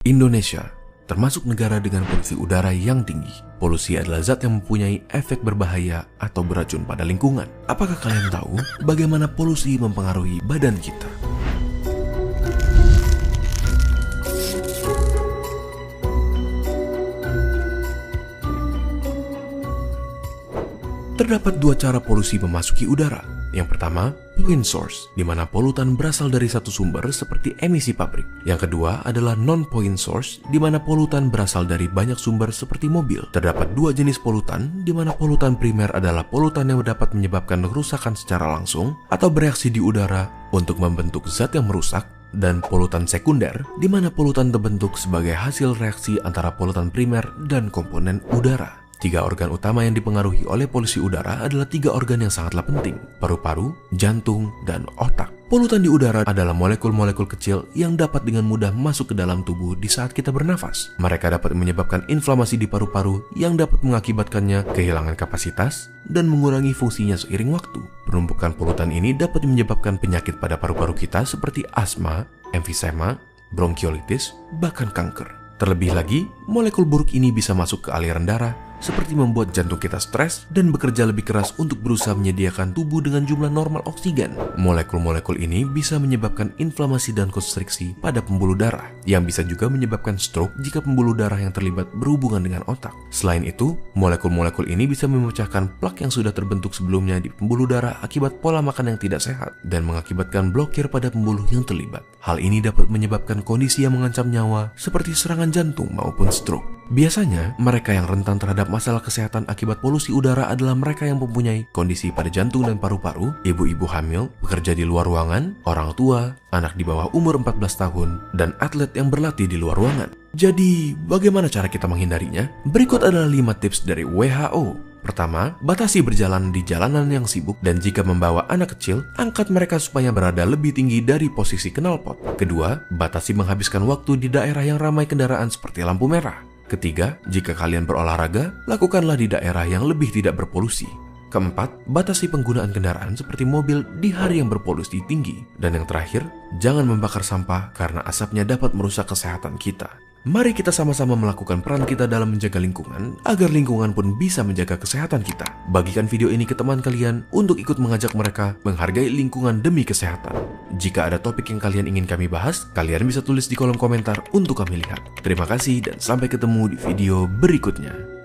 Indonesia termasuk negara dengan polusi udara yang tinggi. Polusi adalah zat yang mempunyai efek berbahaya atau beracun pada lingkungan. Apakah kalian tahu bagaimana polusi mempengaruhi badan kita? Terdapat dua cara polusi memasuki udara. Yang pertama, pollutant source, di mana polutan berasal dari satu sumber seperti emisi pabrik. Yang kedua adalah non-pollutant source, di mana polutan berasal dari banyak sumber seperti mobil. Terdapat dua jenis polutan, di mana polutan primer adalah polutan yang dapat menyebabkan kerusakan secara langsung atau bereaksi di udara untuk membentuk zat yang merusak, dan polutan sekunder, di mana polutan terbentuk sebagai hasil reaksi antara polutan primer dan komponen udara. Tiga organ utama yang dipengaruhi oleh polusi udara adalah tiga organ yang sangatlah penting: paru-paru, jantung, dan otak. Polutan di udara adalah molekul-molekul kecil yang dapat dengan mudah masuk ke dalam tubuh di saat kita bernafas. Mereka dapat menyebabkan inflamasi di paru-paru yang dapat mengakibatkannya kehilangan kapasitas dan mengurangi fungsinya seiring waktu. Penumpukan polutan ini dapat menyebabkan penyakit pada paru-paru kita seperti asma, emfisema, bronkiolitis, bahkan kanker. Terlebih lagi, molekul buruk ini bisa masuk ke aliran darah, seperti membuat jantung kita stres dan bekerja lebih keras untuk berusaha menyediakan tubuh dengan jumlah normal oksigen. Molekul-molekul ini bisa menyebabkan inflamasi dan konstriksi pada pembuluh darah, yang bisa juga menyebabkan stroke jika pembuluh darah yang terlibat berhubungan dengan otak. Selain itu, molekul-molekul ini bisa memecahkan plak yang sudah terbentuk sebelumnya di pembuluh darah akibat pola makan yang tidak sehat dan mengakibatkan blokir pada pembuluh yang terlibat. Hal ini dapat menyebabkan kondisi yang mengancam nyawa seperti serangan jantung maupun stroke. Biasanya, mereka yang rentan terhadap masalah kesehatan akibat polusi udara adalah mereka yang mempunyai kondisi pada jantung dan paru-paru, ibu-ibu hamil, pekerja di luar ruangan, orang tua, anak di bawah umur 14 tahun, dan atlet yang berlatih di luar ruangan. Jadi, bagaimana cara kita menghindarinya? Berikut adalah 5 tips dari WHO. Pertama, batasi berjalan di jalanan yang sibuk, dan jika membawa anak kecil, angkat mereka supaya berada lebih tinggi dari posisi knalpot. Kedua, batasi menghabiskan waktu di daerah yang ramai kendaraan seperti lampu merah. Ketiga, jika kalian berolahraga, lakukanlah di daerah yang lebih tidak berpolusi. Keempat, batasi penggunaan kendaraan seperti mobil di hari yang berpolusi tinggi. Dan yang terakhir, jangan membakar sampah karena asapnya dapat merusak kesehatan kita. Mari kita sama-sama melakukan peran kita dalam menjaga lingkungan, agar lingkungan pun bisa menjaga kesehatan kita. Bagikan video ini ke teman kalian untuk ikut mengajak mereka menghargai lingkungan demi kesehatan. Jika ada topik yang kalian ingin kami bahas, kalian bisa tulis di kolom komentar untuk kami lihat. Terima kasih dan sampai ketemu di video berikutnya.